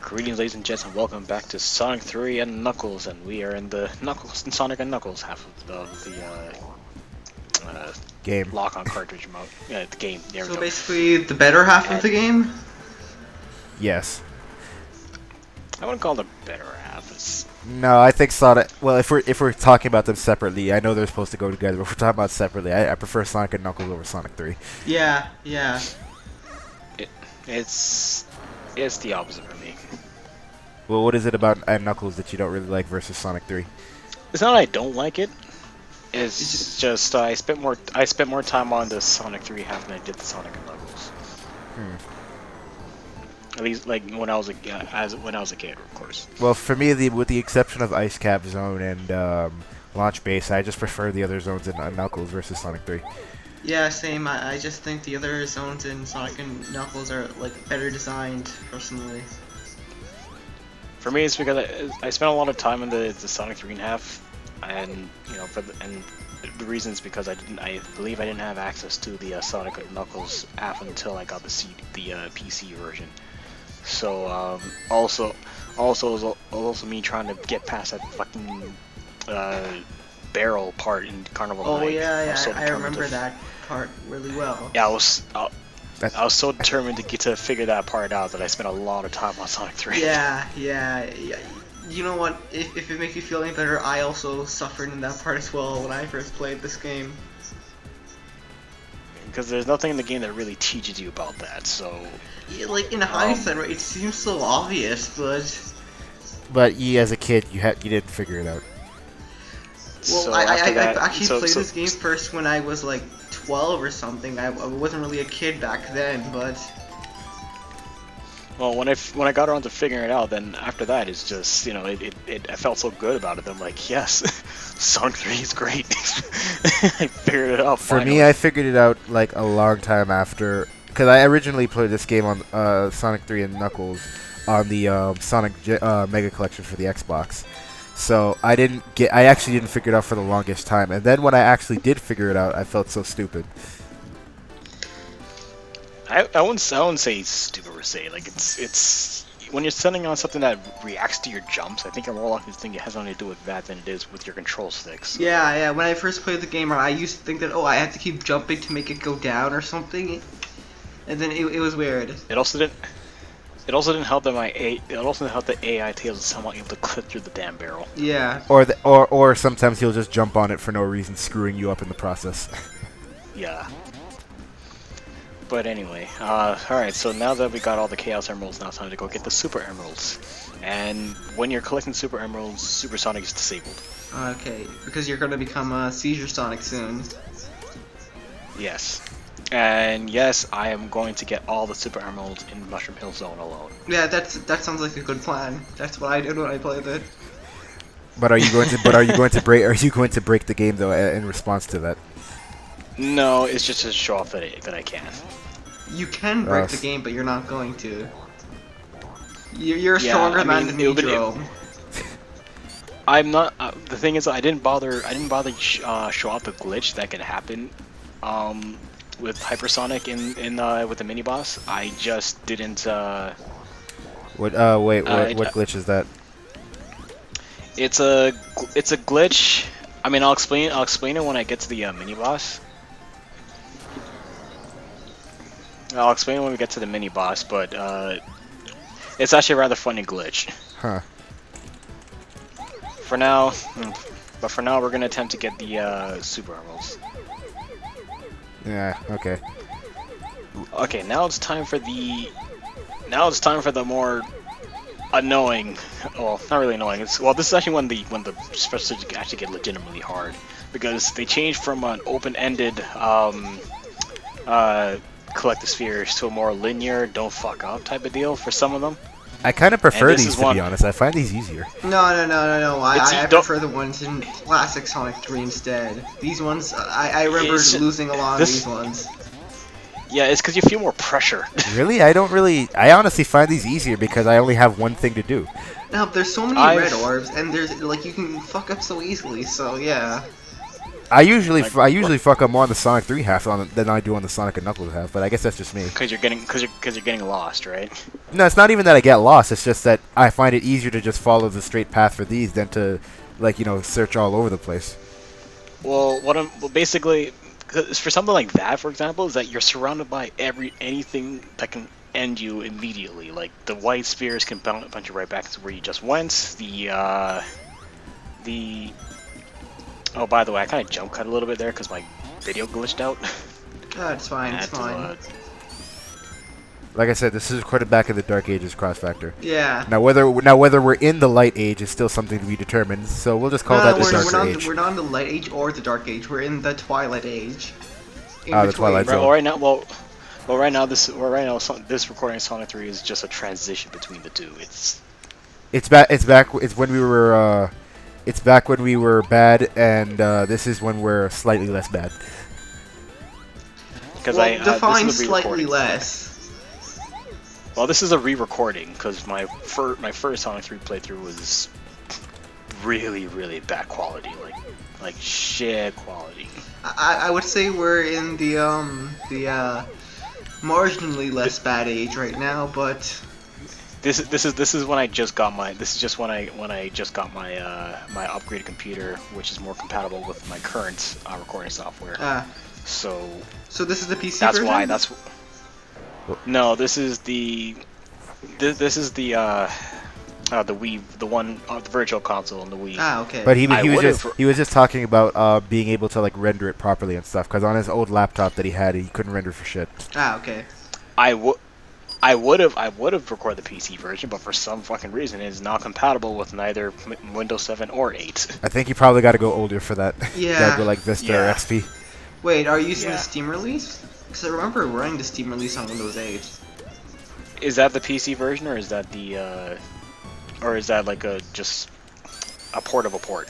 Greetings, ladies and gents, and welcome back to Sonic 3 and Knuckles, and we are in the Knuckles and Sonic and Knuckles half of the Game. lock-on cartridge mode. Yeah, the game. There we So go. basically, the better half of the game? Yes. I wouldn't call it the better half. No, I think Sonic. Well, if we're talking about them separately, I know they're supposed to go together. But if we're talking about separately, I prefer Sonic and Knuckles over Sonic 3. Yeah. It's the opposite for me. Well, what is it about Knuckles that you don't really like versus Sonic 3? It's not that I don't like it. It's just I spent more time on the Sonic 3 half than I did the Sonic and Knuckles. At least, like when I was a kid, of course. Well, for me, with the exception of Ice Cap Zone and Launch Base, I just prefer the other zones in Knuckles versus Sonic 3. Yeah, same. I just think the other zones in Sonic and Knuckles are like better designed, personally. For me, it's because I spent a lot of time in the Sonic 3 and half, and the reason is because I believe I didn't have access to the Sonic and Knuckles app until I got the PC version. So also me trying to get past that fucking barrel part in Carnival Night. Oh yeah, so I remember that part really well. Yeah, I was so determined to figure that part out that I spent a lot of time on Sonic 3. Yeah. You know what? If it makes you feel any better, I also suffered in that part as well when I first played this game. Because there's nothing in the game that really teaches you about that, so... Yeah, like, in hindsight, right, it seems so obvious, but... But you, as a kid, you didn't figure it out. Well, so I that, actually played this game first when I was like 12 or something. I wasn't really a kid back then, but... Well, when I got around to figuring it out, then after that, it's just, I felt so good about it. I'm like, yes, Sonic 3 is great. I figured it out finally. For me, I figured it out like a long time after, because I originally played this game on Sonic 3 and Knuckles on the Sonic Mega Collection for the Xbox. So I actually didn't figure it out for the longest time, and then when I actually did figure it out, I felt so stupid. I wouldn't say stupid per se. Like it's when you're sending on something that reacts to your jumps, I think you're more likely to think it has something to do with that than it is with your control sticks. Yeah. When I first played the game, I used to think that I had to keep jumping to make it go down or something, and then it was weird. It also didn't help that the AI tails was somewhat able to clip through the damn barrel. Yeah. Or sometimes he'll just jump on it for no reason, screwing you up in the process. Yeah. But anyway, alright, so now that we got all the Chaos Emeralds, now it's time to go get the Super Emeralds. And when you're collecting Super Emeralds, Super Sonic is disabled. Okay, because you're gonna become Seizure Sonic soon. Yes. And yes, I am going to get all the Super Emeralds in Mushroom Hill Zone alone. Yeah, that sounds like a good plan. That's what I did when I played it. But are you going to break the game though in response to that? No, it's just to show off that I can. You can break the game, but you're not going to. You're a stronger man than me, Joe. I'm not. The thing is, I didn't bother show off the glitch that could happen, with Hypersonic in with the mini boss. I just didn't. What glitch is that? It's a glitch. I mean, I'll explain it when I get to the mini boss. I'll explain when we get to the mini boss, but it's actually a rather funny glitch. Huh. For now, we're gonna attempt to get the Super Emeralds. Yeah. Okay. Okay, now it's time for the more annoying. Well, not really annoying. This is actually when the special actually get legitimately hard, because they changed from an open-ended collect the spheres to a more linear, don't fuck up type of deal for some of them. I kind of prefer these, to be honest. I find these easier. No. I prefer the ones in classic Sonic 3 instead. These ones, I remember losing a lot of these ones. Yeah, it's because you feel more pressure. Really? I honestly find these easier because I only have one thing to do. No, there's so many red orbs, and there's, like, you can fuck up so easily, so yeah. I usually fuck up more on the Sonic 3 half than I do on the Sonic and Knuckles half, but I guess that's just me. Because you're getting lost, right? No, it's not even that I get lost. It's just that I find it easier to just follow the straight path for these than to, like, search all over the place. Well, basically, 'cause for something like that, for example, is that you're surrounded by anything that can end you immediately. Like the white spheres can punch you right back to where you just went. Oh, by the way, I kind of jump cut a little bit there because my video glitched out. Oh, it's fine. It's fine. Like I said, this is recorded back in the Dark Ages CrossFactor. Yeah. Now whether we're in the Light Age is still something to be determined. So we'll just call that the Dark Age. We're not in the Light Age or the Dark Age. We're in the Twilight Age. The Twilight Zone. Right now, this recording of Sonic 3 is just a transition between the two. It's back when we were bad, and this is when we're slightly less bad. Define slightly less. Well, this is a re-recording because my first Sonic 3 playthrough was really, really bad quality, like shit quality. I would say we're in the marginally less bad age right now, but this is when I just got my my upgraded computer, which is more compatible with my current recording software. So this is the PC that's version? why no, this is the Wii, the Virtual Console and the Wii. Okay. But he was just talking about being able to like render it properly and stuff. Because on his old laptop that he had, he couldn't render for shit. Okay. I would have recorded the PC version, but for some fucking reason, it is not compatible with neither Windows 7 or 8. I think you probably got to go older for that. Yeah. Gotta go like Vista or XP. Wait, are you using the Steam release? Because I remember running the Steam release on Windows 8. Is that the PC version, or is that like just a port of a port?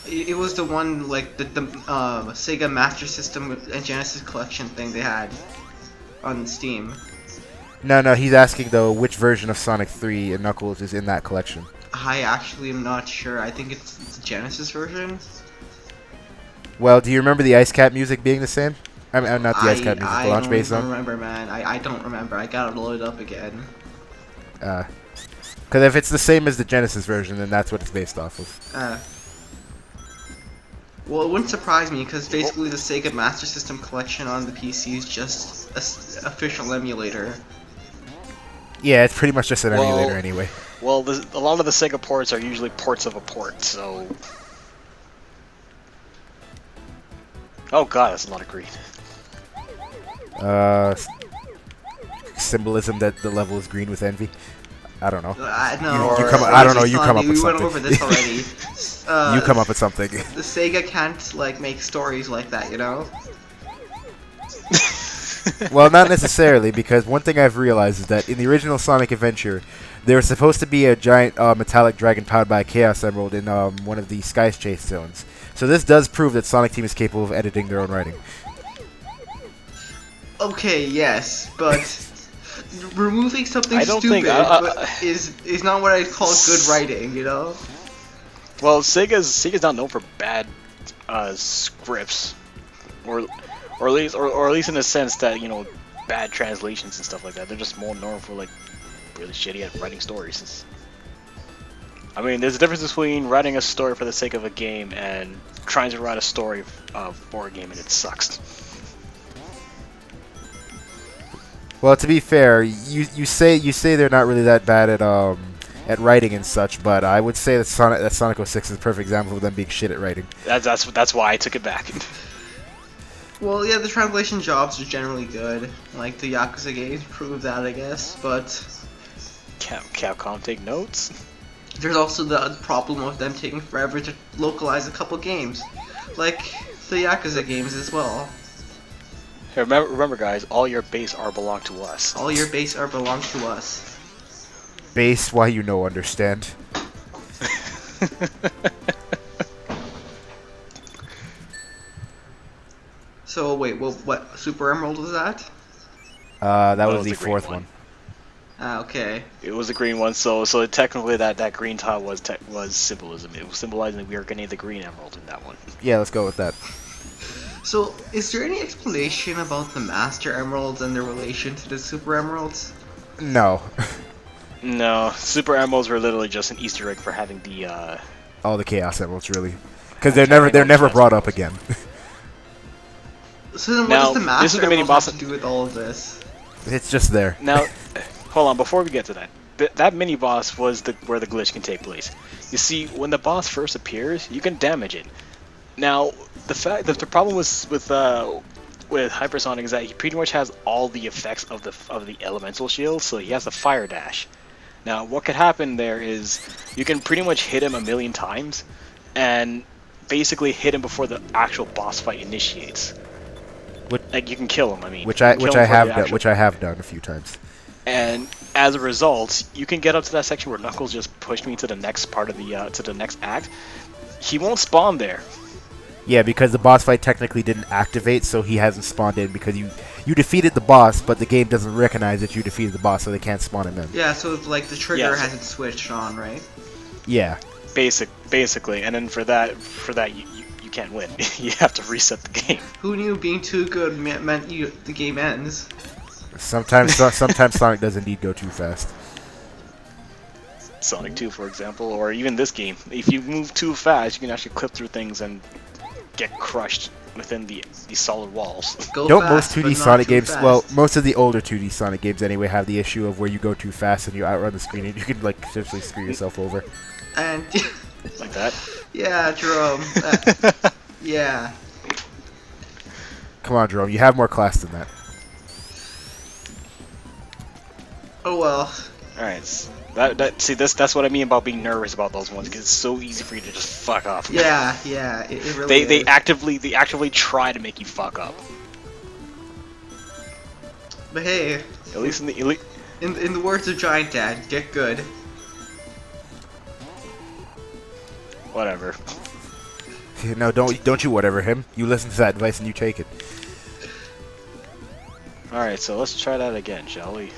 It was the one like the Sega Master System and Genesis collection thing they had on Steam. No, he's asking though which version of Sonic 3 and Knuckles is in that collection. I actually am not sure. I think it's the Genesis version. Well, do you remember the Ice Cap music being the same? I mean, not the Ice Cap music, the launch base zone. I don't remember, man. I don't remember. I gotta load it up again. Because if it's the same as the Genesis version, then that's what it's based off of. Well, it wouldn't surprise me, because basically the Sega Master System collection on the PC is just an official emulator. Yeah, it's pretty much just an emulator anyway. Well, a lot of the Sega ports are usually ports of a port, so... Oh god, that's a lot of green. Symbolism that the level is green with envy. I don't know. No, I don't know. You come up with something. We went over this already. You come up with something. The Sega can't like make stories like that, you know. Well, not necessarily, because one thing I've realized is that in the original Sonic Adventure, there was supposed to be a giant metallic dragon powered by a Chaos Emerald in one of the Sky Chase zones. So this does prove that Sonic Team is capable of editing their own writing. Okay, yes, but removing something stupid is not what I'd call good writing, you know? Well, Sega's not known for bad scripts, or at least in the sense that, you know, bad translations and stuff like that. They're just more known for like really shitty at writing stories. I mean, there's a difference between writing a story for the sake of a game and trying to write a story for a game and it sucks. Well, to be fair, you say they're not really that bad at writing and such, but I would say that Sonic 06 is a perfect example of them being shit at writing. That's why I took it back. Well, yeah, the translation jobs are generally good. Like the Yakuza games prove that, I guess, but Capcom take notes. There's also the problem of them taking forever to localize a couple games, like the Yakuza games as well. Hey, remember, guys, all your base are belong to us. All your base are belong to us. Base, why you no understand? So wait, well, what Super Emerald was that? That was the fourth one. Okay. It was the green one, so technically that green tile was symbolism. It was symbolizing that we are getting the green emerald in that one. Yeah, let's go with that. So, is there any explanation about the Master Emeralds and their relation to the Super Emeralds? No. No, Super Emeralds were literally just an Easter egg for having the all the Chaos Emeralds, really, because they're never brought up again. So then, what does the Master Emeralds have to do with all of this? It's just there. Now, hold on, before we get to that, that mini boss was where the glitch can take place. You see, when the boss first appears, you can damage it. Now, the problem with Hypersonic is that he pretty much has all the effects of the elemental shield, so he has the fire dash. Now, what could happen there is you can pretty much hit him a million times, and basically hit him before the actual boss fight initiates. Like you can kill him. I mean, which I have done a few times. And as a result, you can get up to that section where Knuckles just pushed me to the next part of the next act. He won't spawn there. Yeah, because the boss fight technically didn't activate, so he hasn't spawned in because you defeated the boss, but the game doesn't recognize that you defeated the boss, so they can't spawn him in. Yeah, so it's like the trigger hasn't switched on, right? Yeah. Basically, and then for that you can't win. You have to reset the game. Who knew being too good meant the game ends? Sometimes Sonic does indeed go too fast. Sonic 2, for example, or even this game. If you move too fast, you can actually clip through things and get crushed within the solid walls. Don't most 2D Sonic games, well, most of the older 2D Sonic games anyway, have the issue of where you go too fast and you outrun the screen and you can, like, essentially screw yourself over. And... like that? Yeah, Jerome. Yeah. Come on, Jerome, you have more class than that. Oh well. Alright, see, that's what I mean about being nervous about those ones, because it's so easy for you to just fuck up. Yeah, it really is. They actively try to make you fuck up. But hey, at least in the words of Giant Dad, get good. Whatever. No, don't you whatever him. You listen to that advice and you take it. Alright, so let's try that again, shall we?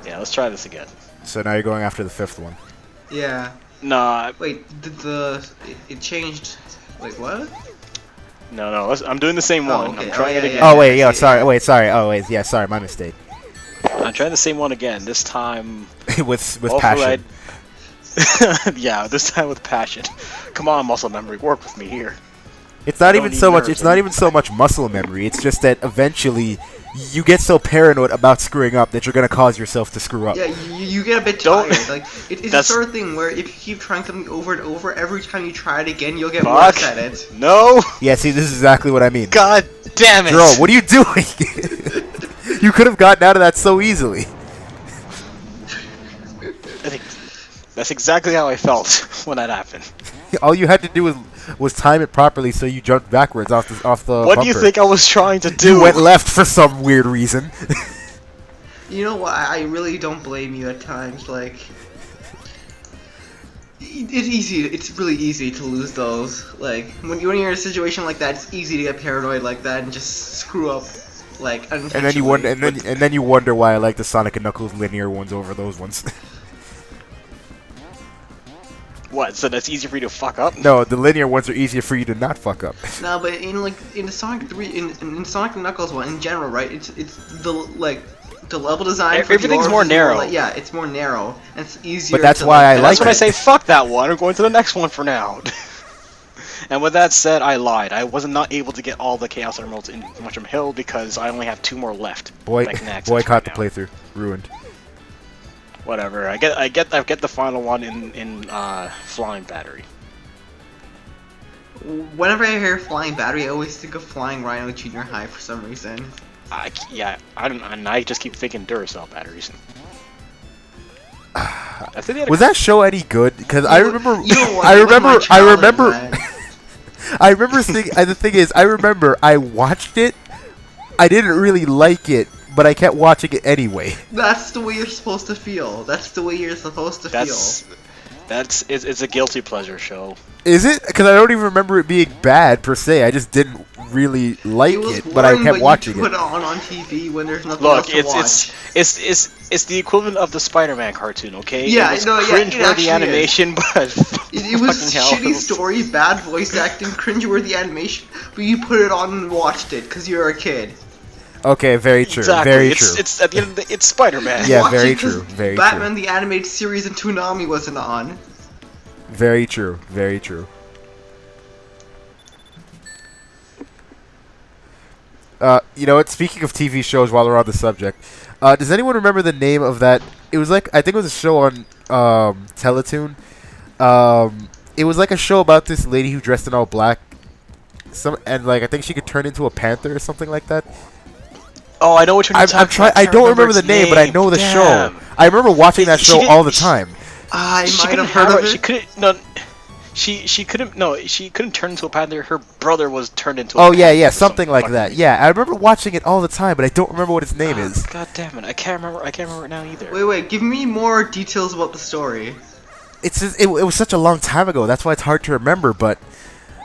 Yeah, let's try this again. So now you're going after the fifth one. Yeah. Nah. Wait, it changed. Wait, what? No. I'm doing the same one. Okay. I'm trying it again. Oh wait, yeah, sorry. Wait, sorry. Oh wait, yeah, sorry, my mistake. I'm trying the same one again. This time with passion. Yeah, this time with passion. Come on, muscle memory, work with me here. It's not even so much. It's not even so much muscle memory. It's just that eventually you get so paranoid about screwing up that you're gonna cause yourself to screw up. Yeah, you get a bit tired. Like it's the sort of thing where if you keep trying something over and over, every time you try it again, you'll get worse at it. No. Yeah, see, this is exactly what I mean. God damn it! Jerome, what are you doing? You could have gotten out of that so easily. I think that's exactly how I felt when that happened. All you had to do was time it properly so you jumped backwards off the What bumper. do you think I was trying to do? You went left for some weird reason. You know what? I really don't blame you at times. Like, it's easy. It's really easy to lose those. Like, when you're in a situation like that, it's easy to get paranoid like that and just screw up. Like, and then you wonder, and then you wonder why I like the Sonic and Knuckles linear ones over those ones. What? So that's easier for you to fuck up? No, the linear ones are easier for you to not fuck up. No, but in the Sonic 3, in Sonic and Knuckles one in general, right? It's the level design. Everything's more narrow. Yeah, it's more narrow, and it's easier. But that's why I like it. That's when I say fuck that one. I'm going to the next one for now. And with that said, I lied. I was not able to get all the Chaos Emeralds in Mushroom Hill because I only have 2 more left. Boycott the playthrough. Ruined. Whatever. I get the final one in Flying Battery. Whenever I hear Flying Battery, I always think of Flying Rhino Junior High for some reason. I just keep thinking Duracell batteries. Was that show any good? Because I remember the thing is, I remember I watched it. I didn't really like it, but I kept watching it anyway. That's the way you're supposed to feel. That's the way you're supposed to feel. It's a guilty pleasure show. Is it? Because I don't even remember it being bad per se. I just didn't really like It was it, but I boring, kept but watching you put it. it on TV when there's nothing else Look, to watch. it's the equivalent of the Spider-Man cartoon, okay? Yeah, it was no, yeah, it cringe-worthy actually is. animation, but It was fucking hell, shitty story, bad voice acting, cringeworthy animation, but you put it on and watched it because you're a kid. Okay, very true. Exactly. Very it's true. it's at the end of the, it's Spider-Man. Yeah, Watch very it 'cause true, very Batman the Animated Series and Toonami wasn't on. Very true. Very true. You know what? Speaking of TV shows, while we're on the subject, does anyone remember the name of that? It was like, I think it was a show on Teletoon. It was like a show about this lady who dressed in all black. And like I think she could turn into a panther or something like that. Oh, I know which one you're talking about. I don't remember the its name, but I know the Damn. show. I remember watching that She show did- all the time. I She might couldn't have heard of She it. couldn't. No, she couldn't. No, she couldn't turn into a panther. Her brother was turned into. Oh a yeah, panther yeah, for something some like fucking that. reason. Yeah, I remember watching it all the time, but I don't remember what its name Ah, is. God damn it! I can't remember. I can't remember it now either. Wait, give me more details about the story. It's just, it was such a long time ago. That's why it's hard to remember. But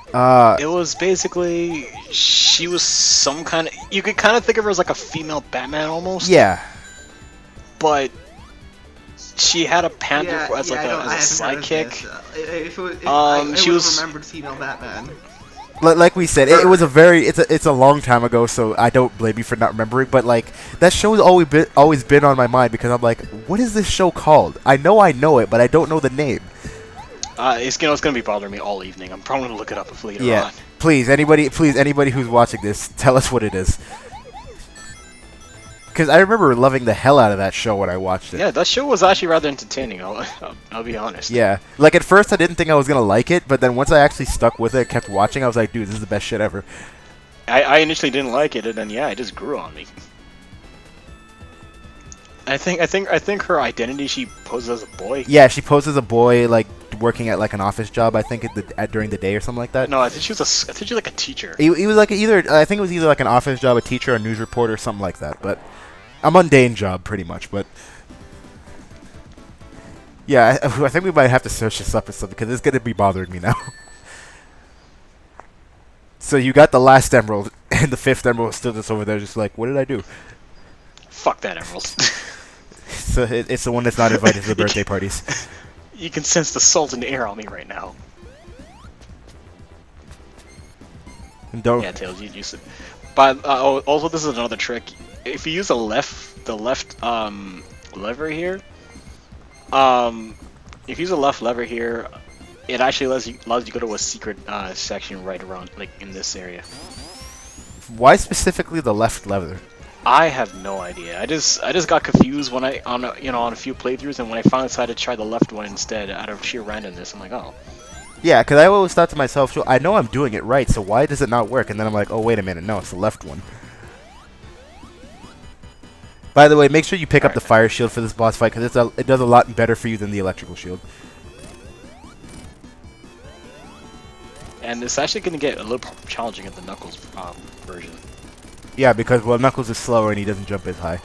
It was basically she was some kind of. You could kind of think of her as like a female Batman almost. yeah, But she had a panther as I like haven't heard a of sidekick. this. If it was, I She would was- have remembered female Batman. like we said, it was a very it's a long time ago, so I don't blame you for not remembering. But like that show has always been on my mind because I'm like, what is this show called? I know it, but I don't know the name. It's gonna be bothering me all evening. I'm probably gonna look it up later Yeah, on. please, anybody who's watching this, tell us what it is. Because I remember loving the hell out of that show when I watched it. Yeah, that show was actually rather entertaining. I'll be honest. Yeah, like at first I didn't think I was gonna like it, but then once I actually stuck with it and kept watching, I was like, dude, this is the best shit ever. I initially didn't like it, and then yeah, it just grew on me. I think her identity, she poses as a boy. Yeah, she posed as a boy, like working at like an office job, I think, during the day or something like that. No, I think she was like a teacher. He was like I think it was either like an office job, a teacher, a news reporter, or something like that. But a mundane job, pretty much. But yeah, I think we might have to search this up or something because it's gonna be bothering me now. So you got the last emerald, and the fifth emerald is still just over there, just like, what did I do? Fuck that emerald. So it's the one that's not invited to the birthday parties. You can sense the salt in the air on me right now. And don't. Yeah, Tails, you use it. But also, this is another trick. If you use the left lever here, if you use the left lever here, it actually allows you to go to a secret section right around, like in this area. Why specifically the left lever? I have no idea. I just got confused when on a few playthroughs, and when I finally decided to try the left one instead out of sheer randomness, I'm like, oh. Yeah, because I always thought to myself, so I know I'm doing it right, so why does it not work? And then I'm like, oh, wait a minute, no, it's the left one. By the way, make sure you pick up the fire shield for this boss fight, because it does a lot better for you than the electrical shield. And it's actually going to get a little challenging at the Knuckles version. Yeah, because, well, Knuckles is slower and he doesn't jump as high.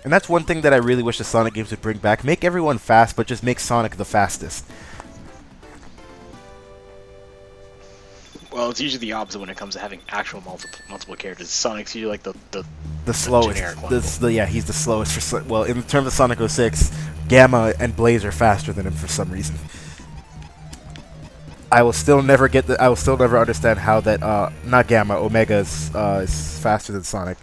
And that's one thing that I really wish the Sonic games would bring back. Make everyone fast, but just make Sonic the fastest. Well, it's usually the opposite when it comes to having actual multiple characters. Sonic's usually like The slowest. generic one. Yeah, he's the slowest for. Well, in terms of Sonic 06, Gamma and Blaze are faster than him for some reason. I will still never understand how that. Not Gamma, Omega is faster than Sonic.